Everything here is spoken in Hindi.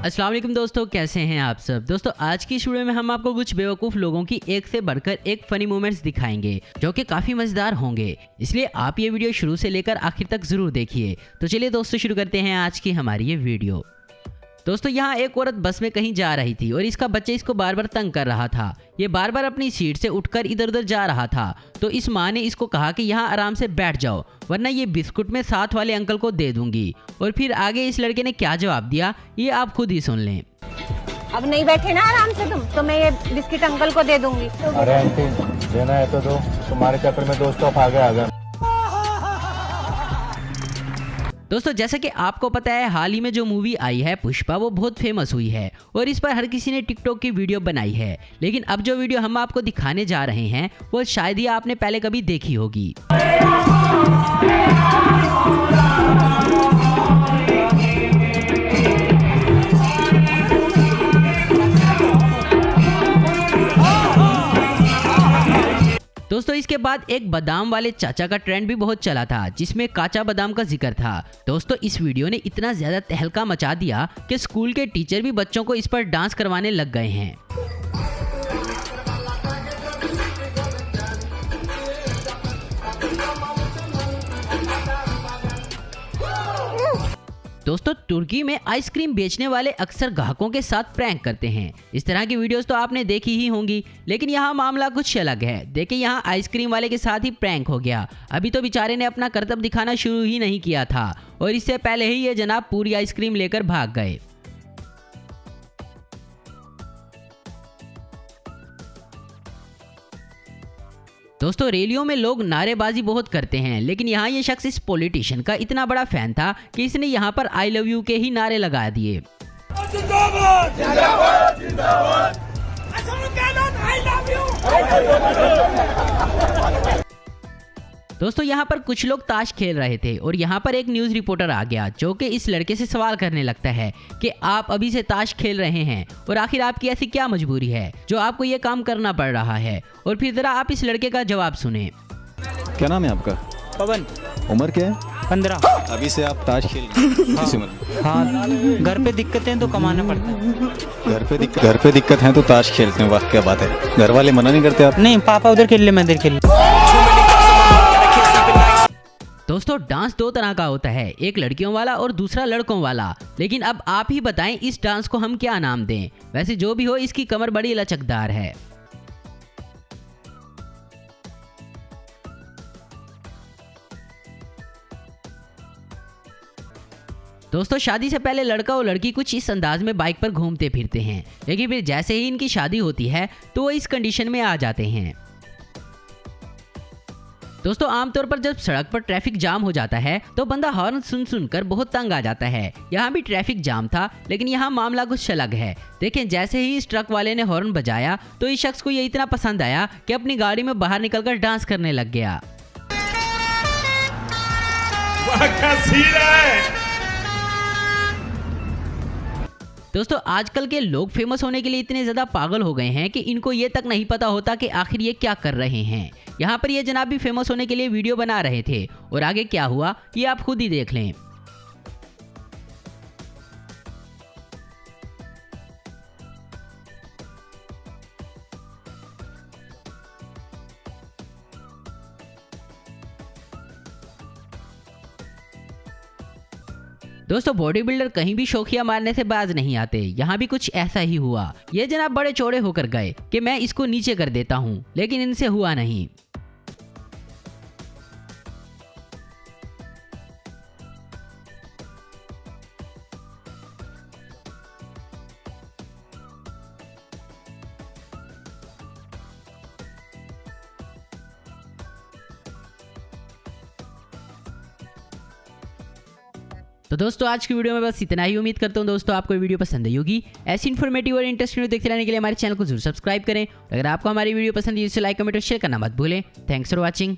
अस्सलाम वालेकुम दोस्तों, कैसे हैं आप सब। दोस्तों आज की इस वीडियो में हम आपको कुछ बेवकूफ़ लोगों की एक से बढ़कर एक फनी मोमेंट्स दिखाएंगे जो कि काफ़ी मज़ेदार होंगे, इसलिए आप ये वीडियो शुरू से लेकर आखिर तक ज़रूर देखिए। तो चलिए दोस्तों शुरू करते हैं आज की हमारी ये वीडियो। दोस्तों यहाँ एक औरत बस में कहीं जा रही थी और इसका बच्चा इसको बार बार तंग कर रहा था। ये बार बार अपनी सीट से उठकर इधर उधर जा रहा था, तो इस माँ ने इसको कहा कि यहाँ आराम से बैठ जाओ वरना ये बिस्कुट मैं साथ वाले अंकल को दे दूंगी। और फिर आगे इस लड़के ने क्या जवाब दिया ये आप खुद ही सुन लें। अब नहीं बैठे ना आराम से तुम, तो मैं ये बिस्किट अंकल को दे दूंगी। अरे आंटी देना है तो दो, तुम्हारे चक्कर में दोस्तों आगे आ गए। दोस्तों जैसा कि आपको पता है हाल ही में जो मूवी आई है पुष्पा, वो बहुत फेमस हुई है और इस पर हर किसी ने टिकटॉक की वीडियो बनाई है। लेकिन अब जो वीडियो हम आपको दिखाने जा रहे हैं वो शायद ही आपने पहले कभी देखी होगी। दोस्तों इसके बाद एक बादाम वाले चाचा का ट्रेंड भी बहुत चला था जिसमें काचा बादाम का जिक्र था। दोस्तों इस वीडियो ने इतना ज्यादा तहलका मचा दिया कि स्कूल के टीचर भी बच्चों को इस पर डांस करवाने लग गए हैं। दोस्तों तुर्की में आइसक्रीम बेचने वाले अक्सर ग्राहकों के साथ प्रैंक करते हैं। इस तरह की वीडियोस तो आपने देखी ही होंगी, लेकिन यहाँ मामला कुछ अलग है। देखिए यहाँ आइसक्रीम वाले के साथ ही प्रैंक हो गया। अभी तो बेचारे ने अपना करतब दिखाना शुरू ही नहीं किया था और इससे पहले ही ये जनाब पूरी आइसक्रीम लेकर भाग गए। दोस्तों रैलियों में लोग नारेबाजी बहुत करते हैं, लेकिन यहाँ ये शख्स इस पॉलिटिशियन का इतना बड़ा फैन था कि इसने यहाँ पर आई लव यू के ही नारे लगा दिए। जिंदाबाद, जिंदाबाद, जिंदाबाद। दोस्तों यहाँ पर कुछ लोग ताश खेल रहे थे और यहाँ पर एक न्यूज़ रिपोर्टर आ गया जो कि इस लड़के से सवाल करने लगता है कि आप अभी से ताश खेल रहे हैं और आखिर आपकी ऐसी क्या मजबूरी है जो आपको ये काम करना पड़ रहा है। और फिर जरा आप इस लड़के का जवाब सुने। क्या नाम है आपका? पवन। उम्र क्या है? 15। अभी से आप ताश खेल रहे हैं? हाँ, घर पे दिक्कतें तो कमाना पड़ता है। घर पे दिक्कत है तो ताश खेलते हैं, वाह क्या बात है। घर वाले मना नहीं करते आप? नहीं, पापा उधर खेल ले मैं इधर खेल ले। दोस्तों डांस दो तरह का होता है, एक लड़कियों वाला और दूसरा लड़कों वाला। लेकिन अब आप ही बताएं इस डांस को हम क्या नाम दें। वैसे जो भी हो इसकी कमर बड़ी लचकदार है। दोस्तों शादी से पहले लड़का और लड़की कुछ इस अंदाज में बाइक पर घूमते फिरते हैं, लेकिन फिर जैसे ही इनकी शादी होती है तो वो इस कंडीशन में आ जाते हैं। दोस्तों आमतौर पर जब सड़क पर ट्रैफिक जाम हो जाता है तो बंदा हॉर्न सुन सुनकर बहुत तंग आ जाता है। यहाँ भी ट्रैफिक जाम था, लेकिन यहाँ मामला कुछ अलग है। देखें जैसे ही इस ट्रक वाले ने हॉर्न बजाया तो इस शख्स को ये इतना पसंद आया कि अपनी गाड़ी में बाहर निकलकर डांस करने लग गया। दोस्तों आजकल के लोग फेमस होने के लिए इतने ज़्यादा पागल हो गए हैं कि इनको ये तक नहीं पता होता कि आखिर ये क्या कर रहे हैं। यहाँ पर ये जनाब भी फेमस होने के लिए वीडियो बना रहे थे और आगे क्या हुआ ये आप खुद ही देख लें। दोस्तों बॉडी बिल्डर कहीं भी शौकिया मारने से बाज नहीं आते। यहाँ भी कुछ ऐसा ही हुआ। ये जनाब बड़े चौड़े होकर गए कि मैं इसको नीचे कर देता हूँ, लेकिन इनसे हुआ नहीं। तो दोस्तों आज की वीडियो में बस इतना ही। उम्मीद करता हूँ दोस्तों आपको वीडियो पसंद आई होगी। ऐसी इन्फॉर्मेटिव और इंटरेस्टिंग देखते रहने के लिए हमारे चैनल को जरूर सब्सक्राइब करें। अगर आपको हमारी वीडियो पसंद है तो लाइक कमेंट और शेयर करना मत भूलें। Thanks for watching.